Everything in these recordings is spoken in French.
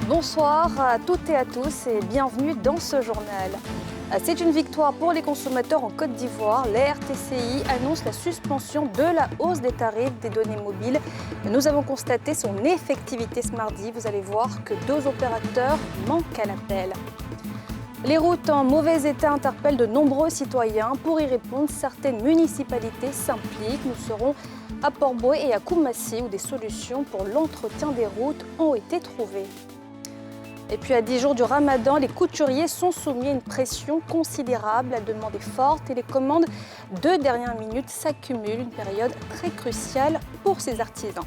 Bonsoir à toutes et à tous et bienvenue dans ce journal. C'est une victoire pour les consommateurs en Côte d'Ivoire. La RTCI annonce la suspension de la hausse des tarifs des données mobiles. Nous avons constaté son effectivité ce mardi. Vous allez voir que 2 opérateurs manquent à l'appel. Les routes en mauvais état interpellent de nombreux citoyens. Pour y répondre, certaines municipalités s'impliquent. Nous serons à Port-Bouët et à Koumassi où des solutions pour l'entretien des routes ont été trouvées. Et puis à 10 jours du Ramadan, les couturiers sont soumis à une pression considérable. La demande est forte et les commandes de dernière minute s'accumulent. Une période très cruciale pour ces artisans.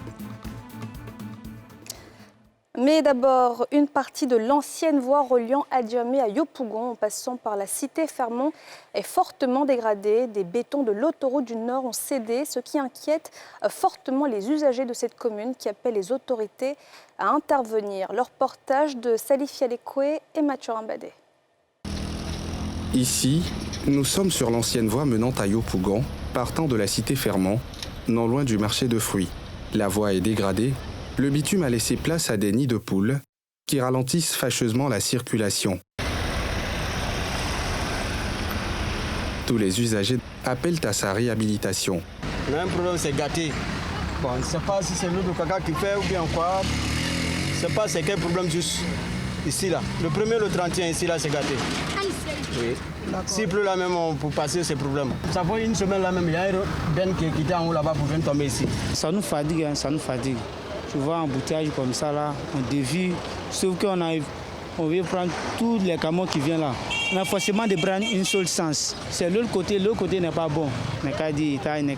Mais d'abord, une partie de l'ancienne voie reliant Adjamé à Yopougon en passant par la cité Fermont est fortement dégradée. Des bétons de l'autoroute du Nord ont cédé, ce qui inquiète fortement les usagers de cette commune qui appellent les autorités à intervenir. Leur reportage de Salif Yalekwe et Mathieu Rimbadé. Ici, nous sommes sur l'ancienne voie menant à Yopougon, partant de la cité Fermont, non loin du marché de fruits. La voie est dégradée. Le bitume a laissé place à des nids de poules qui ralentissent fâcheusement la circulation. Tous les usagers appellent à sa réhabilitation. Le même problème, c'est gâté. Bon, je ne sais pas si c'est l'eau de caca qui fait ou bien quoi. Je ne sais pas c'est quel problème juste ici là. Le 1er, le 31 ici là, c'est gâté. Oui. S'il pleut là même, on peut passer ces problèmes. Ça fait une semaine là même, il y a une benne qui est quittée en haut là-bas pour venir tomber ici. Ça nous fatigue, hein, ça nous fatigue. Tu vois, un embouteillage comme ça, là, on dévie. Sauf qu'on on veut prendre tous les camions qui viennent là. On a forcément de prendre une seule sens. C'est l'autre côté n'est pas bon. On n'a qu'à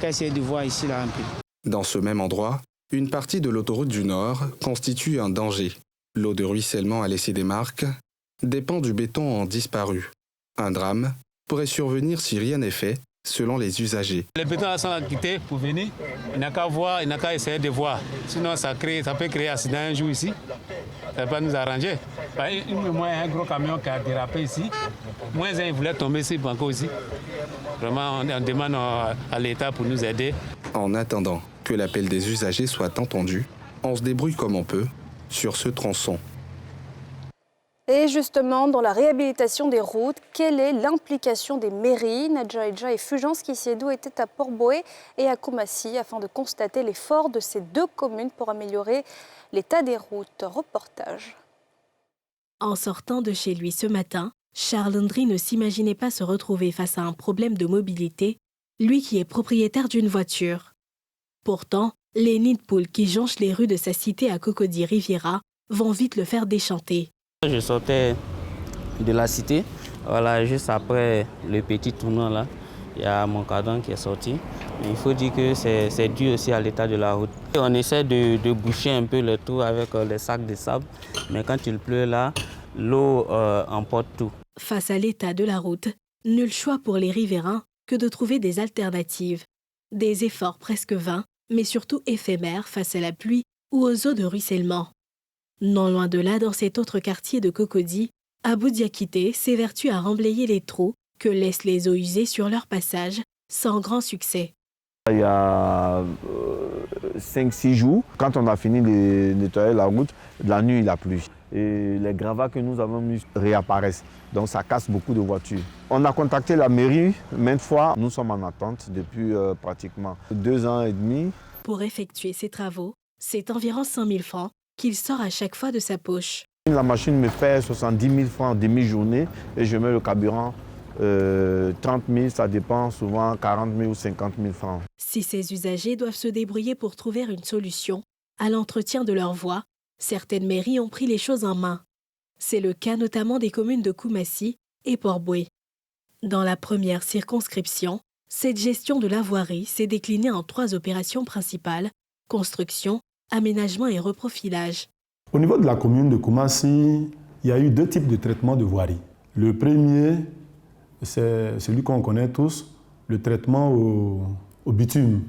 essayer de voir ici, là, un peu. Dans ce même endroit, une partie de l'autoroute du Nord constitue un danger. L'eau de ruissellement a laissé des marques. Des pans du béton ont disparu. Un drame pourrait survenir si rien n'est fait, selon les usagers. Les bétons sont quittés pour venir. Il n'a qu'à voir, il n'a qu'à essayer de voir. Sinon, ça peut créer un accident un jour ici. Ça ne va pas nous arranger. Moi, un gros camion qui a dérapé ici. Moi, il voulait tomber ici, encore ici. Vraiment, on demande à l'État pour nous aider. En attendant que l'appel des usagers soit entendu, on se débrouille comme on peut sur ce tronçon. Et justement, dans la réhabilitation des routes, quelle est l'implication des mairies? Nadjaïdja et Fugence Kissiedou étaient à Port-Bouët et à Koumassi afin de constater l'effort de ces 2 communes pour améliorer l'état des routes. Reportage. En sortant de chez lui ce matin, Charles Ndri ne s'imaginait pas se retrouver face à un problème de mobilité, lui qui est propriétaire d'une voiture. Pourtant, les nids de poules qui jonchent les rues de sa cité à Cocody-Riviera vont vite le faire déchanter. Je sortais de la cité, voilà, juste après le petit tournant là, il y a mon cadran qui est sorti. Mais il faut dire que c'est dû aussi à l'état de la route. On essaie de boucher un peu le trou avec les sacs de sable, mais quand il pleut là, l'eau emporte tout. Face à l'état de la route, nul choix pour les riverains que de trouver des alternatives. Des efforts presque vains, mais surtout éphémères face à la pluie ou aux eaux de ruissellement. Non loin de là, dans cet autre quartier de Cocody, Abou Diakité s'évertue à remblayer les trous que laissent les eaux usées sur leur passage, sans grand succès. Il y a 5-6 jours, quand on a fini de nettoyer la route, la nuit il a plu. Et les gravats que nous avons mis réapparaissent. Donc ça casse beaucoup de voitures. On a contacté la mairie maintes fois. Nous sommes en attente depuis pratiquement 2 ans et demi. Pour effectuer ces travaux, c'est environ 5 000 francs qu'il sort à chaque fois de sa poche. La machine me fait 70 000 francs en demi-journée et je mets le carburant 30 000, ça dépend souvent 40 000 ou 50 000 francs. Si ces usagers doivent se débrouiller pour trouver une solution à l'entretien de leur voie, certaines mairies ont pris les choses en main. C'est le cas notamment des communes de Koumassi et Port-Bouët. Dans la première circonscription, cette gestion de la voirie s'est déclinée en 3 opérations principales: construction, aménagement et reprofilage. Au niveau de la commune de Koumassi, il y a eu 2 types de traitements de voirie. Le premier, c'est celui qu'on connaît tous, le traitement au bitume.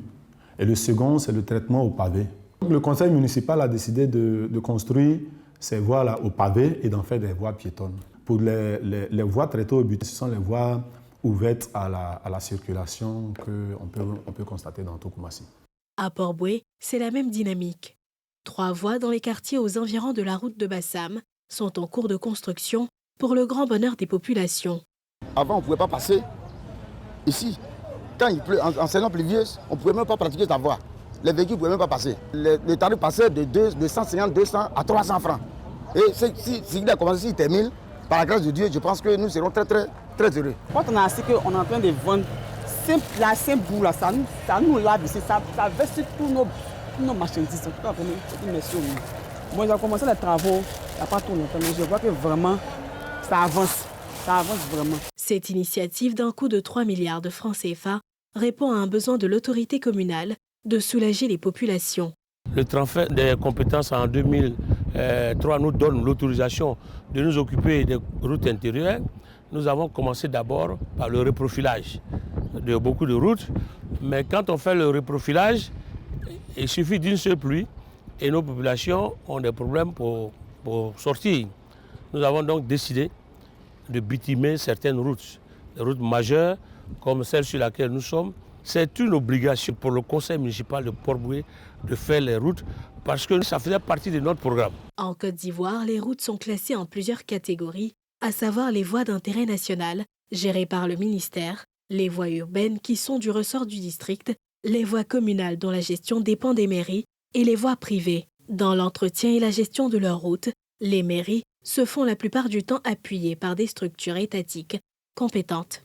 Et le second, c'est le traitement au pavé. Le conseil municipal a décidé de construire ces voies-là au pavé et d'en faire des voies piétonnes. Pour les voies traitées au bitume, ce sont les voies ouvertes à la circulation qu'on peut constater dans tout Koumassi. À Port-Bouët, c'est la même dynamique. 3 voies dans les quartiers aux environs de la route de Bassam sont en cours de construction pour le grand bonheur des populations. Avant, on ne pouvait pas passer ici. Quand il pleut, en saison pluvieuse, on ne pouvait même pas pratiquer sa voie. Les véhicules ne pouvaient même pas passer. Le tarif passait de 150, 200 à 300 francs. Et s'il a commencé, s'il termine, par la grâce de Dieu, je pense que nous serons très, très, très heureux. Quand on a assez qu'on est en train de vendre, la simple boue là, ça nous lave ici, ça verse tous nos marchandises. Merci au monde. Bon, ils ont commencé les travaux, il n'y a pas tout longtemps, mais je vois que vraiment, ça avance vraiment. Cette initiative d'un coût de 3 milliards de francs CFA répond à un besoin de l'autorité communale de soulager les populations. Le transfert des compétences en 2003 nous donne l'autorisation de nous occuper des routes intérieures. Nous avons commencé d'abord par le reprofilage de beaucoup de routes, mais quand on fait le reprofilage, il suffit d'une seule pluie et nos populations ont des problèmes pour sortir. Nous avons donc décidé de bitumer certaines routes, des routes majeures comme celle sur laquelle nous sommes. C'est une obligation pour le conseil municipal de Port-Bouët de faire les routes parce que ça faisait partie de notre programme. En Côte d'Ivoire, les routes sont classées en plusieurs catégories, à savoir les voies d'intérêt national, gérées par le ministère, les voies urbaines qui sont du ressort du district, les voies communales dont la gestion dépend des mairies et les voies privées. Dans l'entretien et la gestion de leurs routes, les mairies se font la plupart du temps appuyées par des structures étatiques compétentes.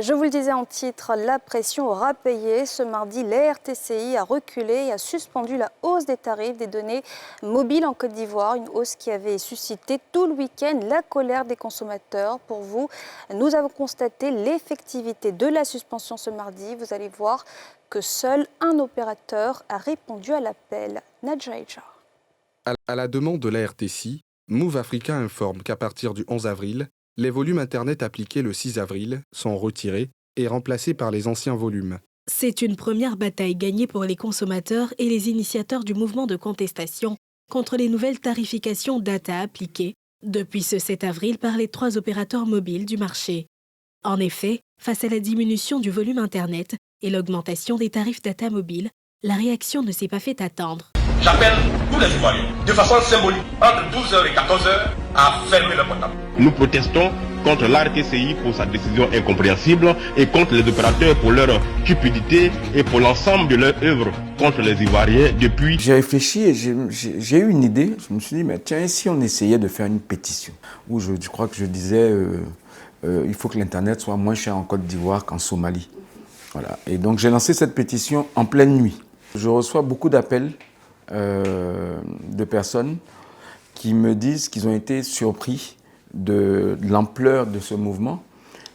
Je vous le disais en titre, la pression aura payé. Ce mardi, la RTCI a reculé et a suspendu la hausse des tarifs des données mobiles en Côte d'Ivoire. Une hausse qui avait suscité tout le week-end la colère des consommateurs. Pour vous, nous avons constaté l'effectivité de la suspension ce mardi. Vous allez voir que seul un opérateur a répondu à l'appel. Nadja Echa. À la demande de la RTCI, Move Africa informe qu'à partir du 11 avril, les volumes Internet appliqués le 6 avril sont retirés et remplacés par les anciens volumes. C'est une première bataille gagnée pour les consommateurs et les initiateurs du mouvement de contestation contre les nouvelles tarifications data appliquées depuis ce 7 avril par les 3 opérateurs mobiles du marché. En effet, face à la diminution du volume Internet et l'augmentation des tarifs data mobile, la réaction ne s'est pas fait attendre. J'appelle tous les Ivoiriens, de façon symbolique, entre 12h et 14h, à fermer le portable. Nous protestons contre l'RTCI pour sa décision incompréhensible et contre les opérateurs pour leur cupidité et pour l'ensemble de leur œuvre contre les Ivoiriens depuis... J'ai réfléchi et j'ai eu une idée. Je me suis dit, mais tiens, si on essayait de faire une pétition, où je crois que je disais, il faut que l'Internet soit moins cher en Côte d'Ivoire qu'en Somalie. Voilà. Et donc j'ai lancé cette pétition en pleine nuit. Je reçois beaucoup d'appels de personnes qui me disent qu'ils ont été surpris de l'ampleur de ce mouvement,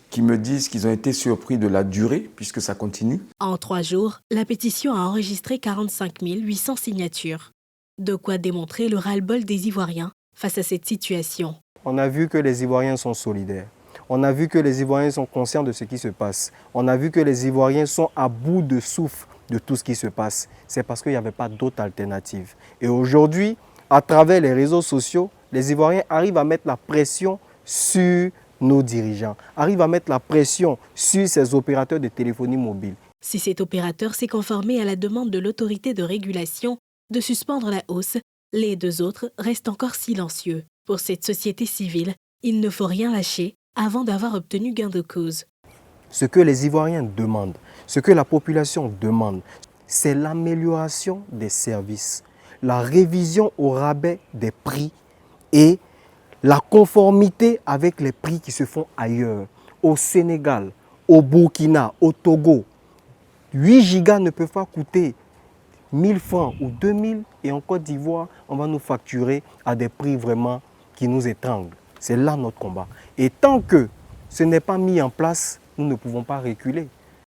qui me disent qu'ils ont été surpris de la durée, puisque ça continue. En 3 jours, la pétition a enregistré 45 800 signatures. De quoi démontrer le ras-le-bol des Ivoiriens face à cette situation. On a vu que les Ivoiriens sont solidaires. On a vu que les Ivoiriens sont conscients de ce qui se passe. On a vu que les Ivoiriens sont à bout de souffle de tout ce qui se passe. C'est parce qu'il n'y avait pas d'autre alternative. Et aujourd'hui, à travers les réseaux sociaux, les Ivoiriens arrivent à mettre la pression sur nos dirigeants, arrivent à mettre la pression sur ces opérateurs de téléphonie mobile. Si cet opérateur s'est conformé à la demande de l'autorité de régulation de suspendre la hausse, les 2 autres restent encore silencieux. Pour cette société civile, il ne faut rien lâcher avant d'avoir obtenu gain de cause. Ce que les Ivoiriens demandent, ce que la population demande, c'est l'amélioration des services, la révision au rabais des prix et la conformité avec les prix qui se font ailleurs. Au Sénégal, au Burkina, au Togo, 8 gigas ne peuvent pas coûter 1000 francs ou 2000 et en Côte d'Ivoire, on va nous facturer à des prix vraiment qui nous étranglent. C'est là notre combat. Et tant que ce n'est pas mis en place, nous ne pouvons pas reculer.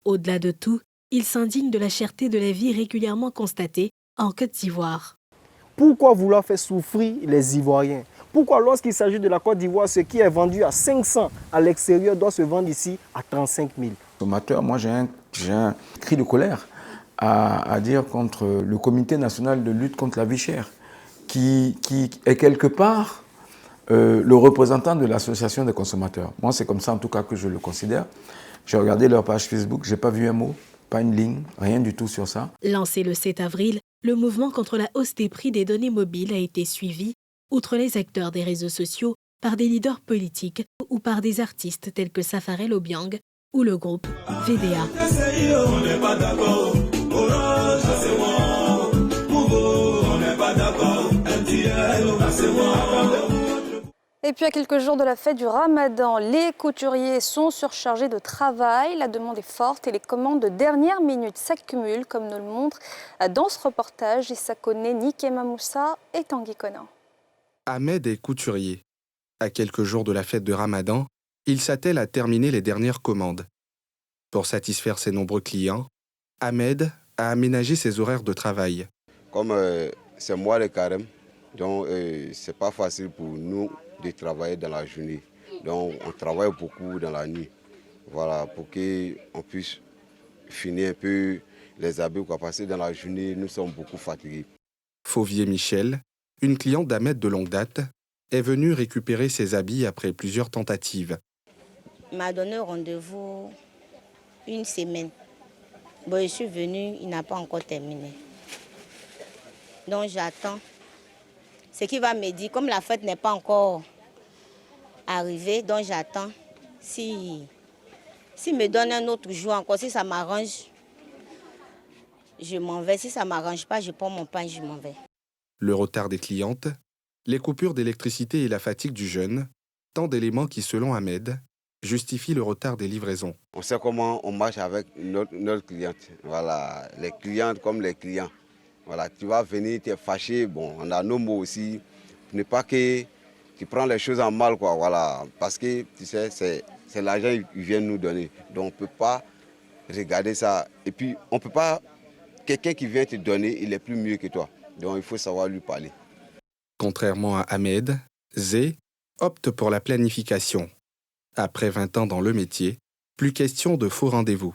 Au-delà de tout, il s'indigne de la cherté de la vie régulièrement constatée en Côte d'Ivoire. Pourquoi vouloir faire souffrir les Ivoiriens? Pourquoi lorsqu'il s'agit de la Côte d'Ivoire, ce qui est vendu à 500 à l'extérieur doit se vendre ici à 35 000? Moi j'ai un cri de colère à dire contre le Comité national de lutte contre la vie chère, qui est quelque part le représentant de l'association des consommateurs. Moi c'est comme ça en tout cas que je le considère. J'ai regardé leur page Facebook, je n'ai pas vu un mot, pas une ligne, rien du tout sur ça. Lancé le 7 avril, le mouvement contre la hausse des prix des données mobiles a été suivi outre les acteurs des réseaux sociaux, par des leaders politiques ou par des artistes tels que Safarel Obiang ou le groupe VDA. Et puis à quelques jours de la fête du Ramadan, les couturiers sont surchargés de travail, la demande est forte et les commandes de dernière minute s'accumulent, comme nous le montre dans ce reportage Issa Koné, Nikema Moussa et Tanguy Conan. Ahmed est couturier. À quelques jours de la fête de Ramadan, il s'attelle à terminer les dernières commandes. Pour satisfaire ses nombreux clients, Ahmed a aménagé ses horaires de travail. Comme c'est moi le carême, donc c'est pas facile pour nous de travailler dans la journée. Donc on travaille beaucoup dans la nuit. Voilà, pour qu'on puisse finir un peu les habits, parce que dans la journée, nous sommes beaucoup fatigués. Fauvier Michel, une cliente d'Ahmed de longue date, est venue récupérer ses habits après plusieurs tentatives. Il m'a donné rendez-vous une semaine. Bon, je suis venue, il n'a pas encore terminé. Donc j'attends. Ce qu'il va me dire, comme la fête n'est pas encore arrivée, donc j'attends. S'il me donne un autre jour encore, si ça m'arrange, je m'en vais. Si ça ne m'arrange pas, je prends mon pain et je m'en vais. Le retard des clientes, les coupures d'électricité et la fatigue du jeûne, tant d'éléments qui, selon Ahmed, justifient le retard des livraisons. On sait comment on marche avec notre cliente. Voilà, les clientes comme les clients. Voilà, tu vas venir, tu es fâché. Bon, on a nos mots aussi. Ce n'est pas que tu prends les choses en mal, quoi. Voilà, parce que tu sais, c'est l'argent qu'ils viennent nous donner. Donc on ne peut pas regarder ça. Et puis, on ne peut pas. Quelqu'un qui vient te donner, il est plus mieux que toi. Donc il faut savoir lui parler. Contrairement à Ahmed, Zé opte pour la planification. Après 20 ans dans le métier, plus question de faux rendez-vous.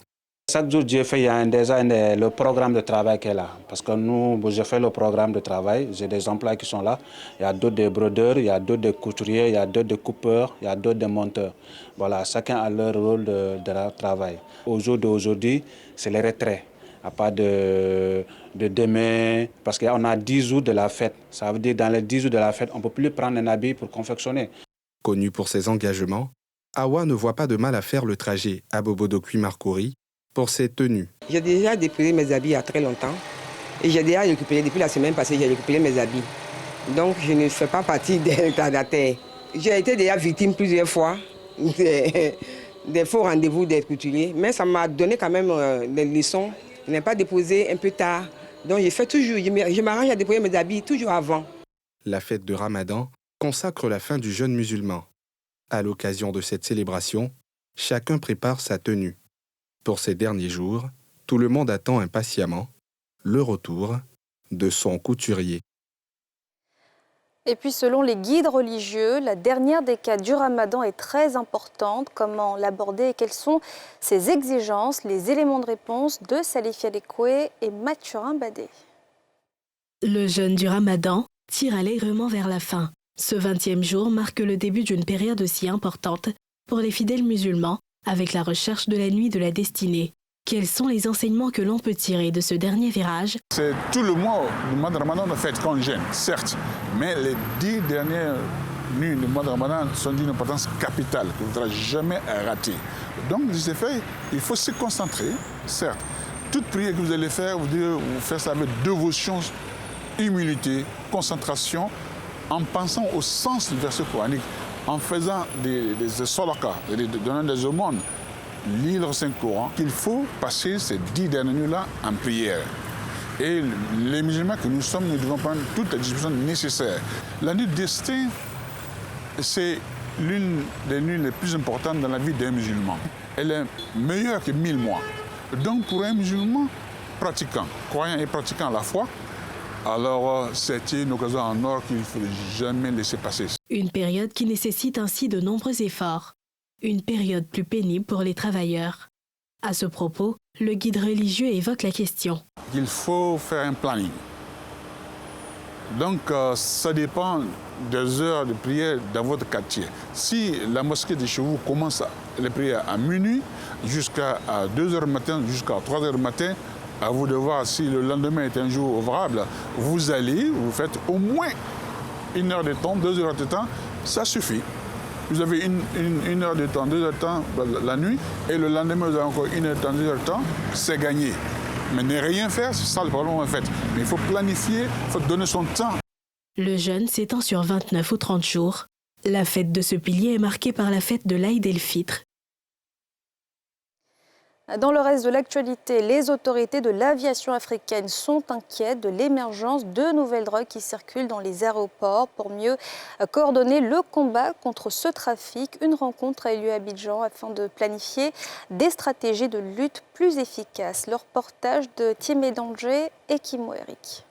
Chaque jour, Dieu fait, il y a déjà le programme de travail qui est là. Parce que nous, je fais le programme de travail, j'ai des emplois qui sont là. Il y a d'autres des brodeurs, il y a d'autres des couturiers, il y a d'autres des coupeurs, il y a d'autres des monteurs. Voilà, chacun a leur rôle de travail. Au jour d'aujourd'hui, c'est les retraits. À part de demain, parce qu'on a 10 jours de la fête. Ça veut dire que dans les 10 jours de la fête, on ne peut plus prendre un habit pour confectionner. Connu pour ses engagements, Awa ne voit pas de mal à faire le trajet à Bobo-Dokui-Marcouri pour ses tenues. J'ai déjà dépouillé mes habits il y a très longtemps. Et j'ai déjà récupéré, depuis la semaine passée, j'ai récupéré mes habits. Donc je ne fais pas partie des retardataires. J'ai été déjà victime plusieurs fois des faux rendez-vous des couturiers. Mais ça m'a donné quand même des leçons. Je n'ai pas déposé un peu tard. Donc je fais toujours, je m'arrange à déployer mes habits toujours avant. La fête de Ramadan consacre la fin du jeûne musulman. À l'occasion de cette célébration, chacun prépare sa tenue. Pour ces derniers jours, tout le monde attend impatiemment le retour de son couturier. Et puis selon les guides religieux, la dernière décade du Ramadan est très importante. Comment l'aborder et quelles sont ses exigences? Les éléments de réponse de Salifia Lekoué et Mathurin Badé. Le jeûne du Ramadan tire allègrement vers la fin. Ce 20e jour marque le début d'une période aussi importante pour les fidèles musulmans avec la recherche de la nuit de la destinée. Quels sont les enseignements que l'on peut tirer de ce dernier virage? C'est tout le mois du mois de Ramadan de fête qu'on jeûne, certes, mais les 10 dernières nuits du mois de Ramadan sont d'une importance capitale qu'il ne faudra jamais rater. Donc, de ce fait, il faut se concentrer, certes. Toute prière que vous allez faire, vous devez vous faire ça avec dévotion, humilité, concentration, en pensant au sens du verset coranique, en faisant des sadakas, donnant des aumônes, lire le Saint-Coran, qu'il faut passer ces 10 dernières nuits-là en prière. Et les musulmans que nous sommes, nous devons prendre toutes les dispositions nécessaires. La nuit de destin, c'est l'une des nuits les plus importantes dans la vie d'un musulman. Elle est meilleure que 1000 mois. Donc pour un musulman pratiquant, croyant et pratiquant à la fois, alors c'est une occasion en or qu'il ne faut jamais laisser passer. Une période qui nécessite ainsi de nombreux efforts. Une période plus pénible pour les travailleurs. À ce propos, le guide religieux évoque la question. Il faut faire un planning. Donc ça dépend des heures de prière dans votre quartier. Si la mosquée de chez vous commence les prières à minuit, jusqu'à 2h du matin, jusqu'à 3h du matin, à vous de voir si le lendemain est un jour ouvrable, vous faites au moins 1 heure de temps, 2 heures de temps, ça suffit. Vous avez une heure de temps, 2 heures de temps la nuit, et le lendemain, vous avez encore 1 heure de temps, 2 heures de temps, c'est gagné. Mais ne rien faire, c'est ça le problème en fait. Mais il faut planifier, il faut donner son temps. Le jeûne s'étend sur 29 ou 30 jours. La fête de ce pilier est marquée par la fête de l'Aïd el-Fitr. Dans le reste de l'actualité, les autorités de l'aviation africaine sont inquiètes de l'émergence de nouvelles drogues qui circulent dans les aéroports. Pour mieux coordonner le combat contre ce trafic, une rencontre a eu lieu à Abidjan afin de planifier des stratégies de lutte plus efficaces. Le reportage de Thiemé Danger et Kimo Eric.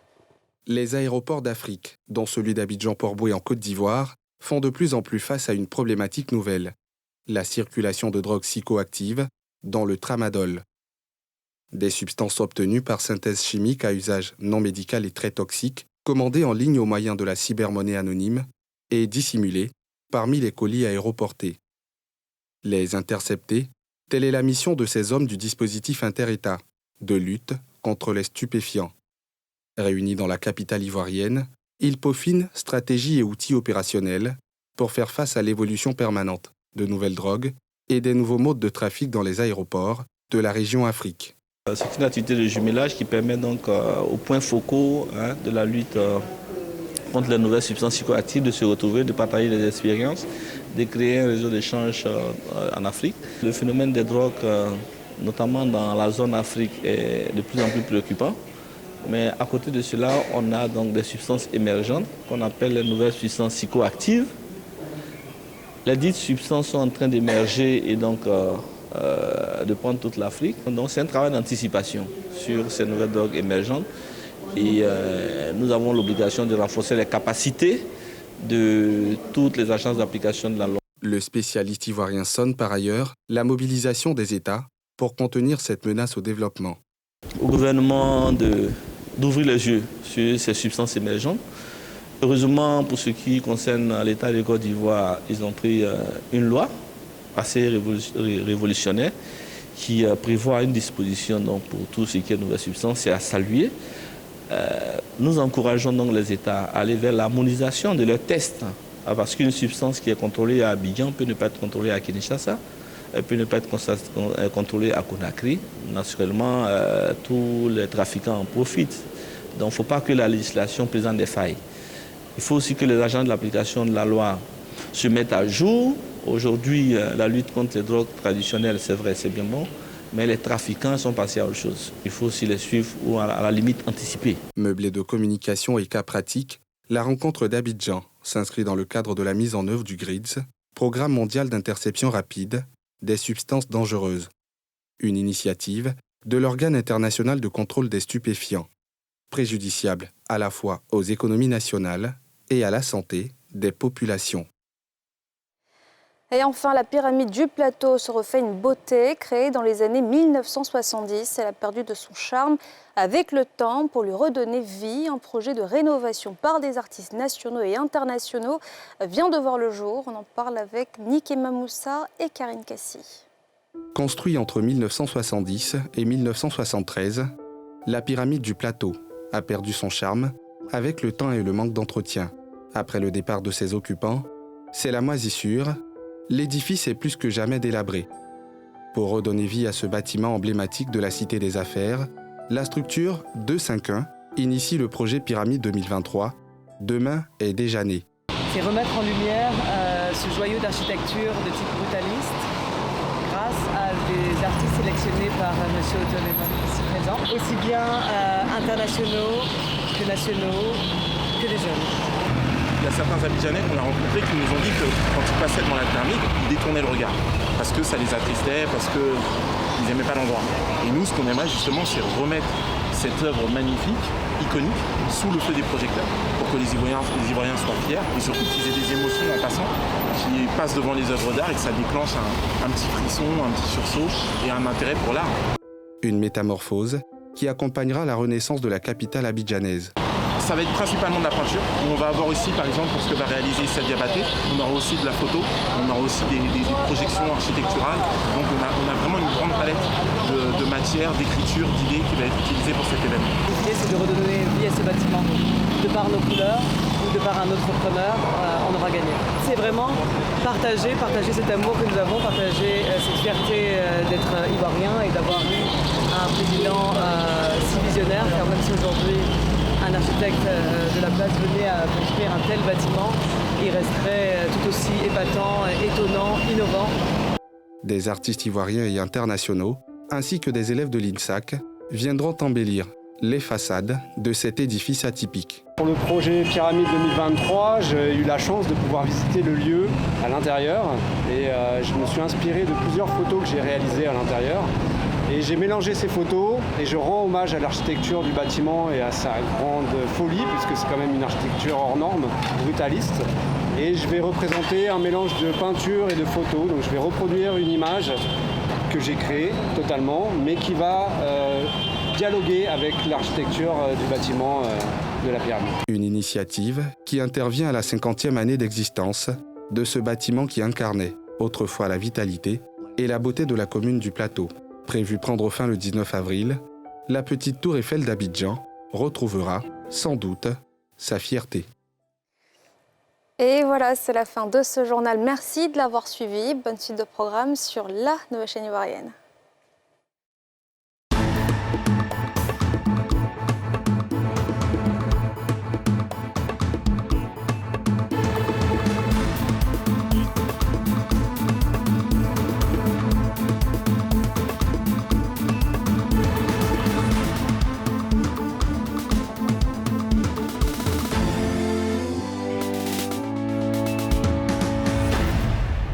Les aéroports d'Afrique, dont celui d'Abidjan-Port-Bouët en Côte d'Ivoire, font de plus en plus face à une problématique nouvelle, la circulation de drogues psychoactives, dont le tramadol. Des substances obtenues par synthèse chimique à usage non médical et très toxique, commandées en ligne au moyen de la cybermonnaie anonyme et dissimulées parmi les colis aéroportés. Les intercepter, telle est la mission de ces hommes du dispositif inter-État de lutte contre les stupéfiants. Réunis dans la capitale ivoirienne, ils peaufinent stratégies et outils opérationnels pour faire face à l'évolution permanente de nouvelles drogues et des nouveaux modes de trafic dans les aéroports de la région Afrique. C'est une activité de jumelage qui permet donc aux points focaux de la lutte contre les nouvelles substances psychoactives de se retrouver, de partager des expériences, de créer un réseau d'échange en Afrique. Le phénomène des drogues, notamment dans la zone Afrique, est de plus en plus préoccupant. Mais à côté de cela, on a donc des substances émergentes qu'on appelle les nouvelles substances psychoactives. Les dites substances sont en train d'émerger et donc de prendre toute l'Afrique. Donc c'est un travail d'anticipation sur ces nouvelles drogues émergentes. Et nous avons l'obligation de renforcer les capacités de toutes les agences d'application de la loi. Le spécialiste ivoirien sonne par ailleurs la mobilisation des États pour contenir cette menace au développement. Au gouvernement d'ouvrir les yeux sur ces substances émergentes. Heureusement, pour ce qui concerne l'État de Côte d'Ivoire, ils ont pris une loi assez révolutionnaire qui prévoit une disposition donc, pour tout ce qui est nouvelles substances. C'est à saluer. Nous encourageons donc les États à aller vers l'harmonisation de leurs tests. Parce qu'une substance qui est contrôlée à Abidjan peut ne pas être contrôlée à Kinshasa, elle peut ne pas être contrôlée à Conakry. Naturellement, tous les trafiquants en profitent. Donc il ne faut pas que la législation présente des failles. Il faut aussi que les agents de l'application de la loi se mettent à jour. Aujourd'hui, la lutte contre les drogues traditionnelles, c'est vrai, c'est bien bon, mais les trafiquants sont passés à autre chose. Il faut aussi les suivre ou à la limite anticiper. Meublée de communication et cas pratiques, la rencontre d'Abidjan s'inscrit dans le cadre de la mise en œuvre du GRIDS, Programme mondial d'interception rapide des substances dangereuses, une initiative de l'Organe international de contrôle des stupéfiants, préjudiciable à la fois aux économies nationales et à la santé des populations. Et enfin, la pyramide du plateau se refait une beauté. Créée dans les années 1970, elle a perdu de son charme avec le temps. Pour lui redonner vie, un projet de rénovation par des artistes nationaux et internationaux vient de voir le jour. On en parle avec Nikema Moussa et Karine Kassi. Construit entre 1970 et 1973, la pyramide du plateau a perdu son charme avec le temps et le manque d'entretien. Après le départ de ses occupants, c'est la moisissure. L'édifice est plus que jamais délabré. Pour redonner vie à ce bâtiment emblématique de la Cité des Affaires, la structure 251 initie le projet Pyramide 2023. Demain est déjà né. C'est remettre en lumière ce joyau d'architecture de type brutaliste grâce à des artistes sélectionnés par M. Otoleman ici présent, aussi bien internationaux que nationaux, que des jeunes. Il y a certains Abidjanais qu'on a rencontrés qui nous ont dit que quand ils passaient devant la pyramide, ils détournaient le regard. Parce que ça les attristait, parce qu'ils n'aimaient pas l'endroit. Et nous, ce qu'on aimerait justement, c'est remettre cette œuvre magnifique, iconique, sous le feu des projecteurs, pour que les Ivoiriens soient fiers, et surtout qu'ils aient des émotions en passant, qui passent devant les œuvres d'art et que ça déclenche un petit frisson, un petit sursaut et un intérêt pour l'art. Une métamorphose qui accompagnera la renaissance de la capitale abidjanaise. Ça va être principalement de la peinture. On va avoir aussi, par exemple, pour ce que va réaliser Issa Diabaté, on aura aussi de la photo, on aura aussi des projections architecturales. Donc on a vraiment une grande palette de matières, d'écriture, d'idées qui va être utilisée pour cet événement. L'idée, c'est de redonner vie à ce bâtiment, de par nos couleurs, ou de par un entrepreneur, on aura gagné. C'est vraiment partager cet amour que nous avons, partager cette fierté d'être ivoirien et d'avoir eu un président si visionnaire, car même si aujourd'hui un architecte de la place venait à construire un tel bâtiment, il resterait tout aussi épatant, étonnant, innovant. Des artistes ivoiriens et internationaux, ainsi que des élèves de l'INSAC, viendront embellir les façades de cet édifice atypique. Pour le projet Pyramide 2023, j'ai eu la chance de pouvoir visiter le lieu à l'intérieur et je me suis inspiré de plusieurs photos que j'ai réalisées à l'intérieur. Et j'ai mélangé ces photos et je rends hommage à l'architecture du bâtiment et à sa grande folie, puisque c'est quand même une architecture hors norme, brutaliste. Et je vais représenter un mélange de peinture et de photos. Donc je vais reproduire une image que j'ai créée totalement, mais qui va dialoguer avec l'architecture du bâtiment de la pyramide. Une initiative qui intervient à la 50e année d'existence de ce bâtiment qui incarnait autrefois la vitalité et la beauté de la commune du Plateau. Prévu prendre fin le 19 avril, la petite tour Eiffel d'Abidjan retrouvera sans doute sa fierté. Et voilà, c'est la fin de ce journal. Merci de l'avoir suivi. Bonne suite de programme sur la nouvelle chaîne ivoirienne.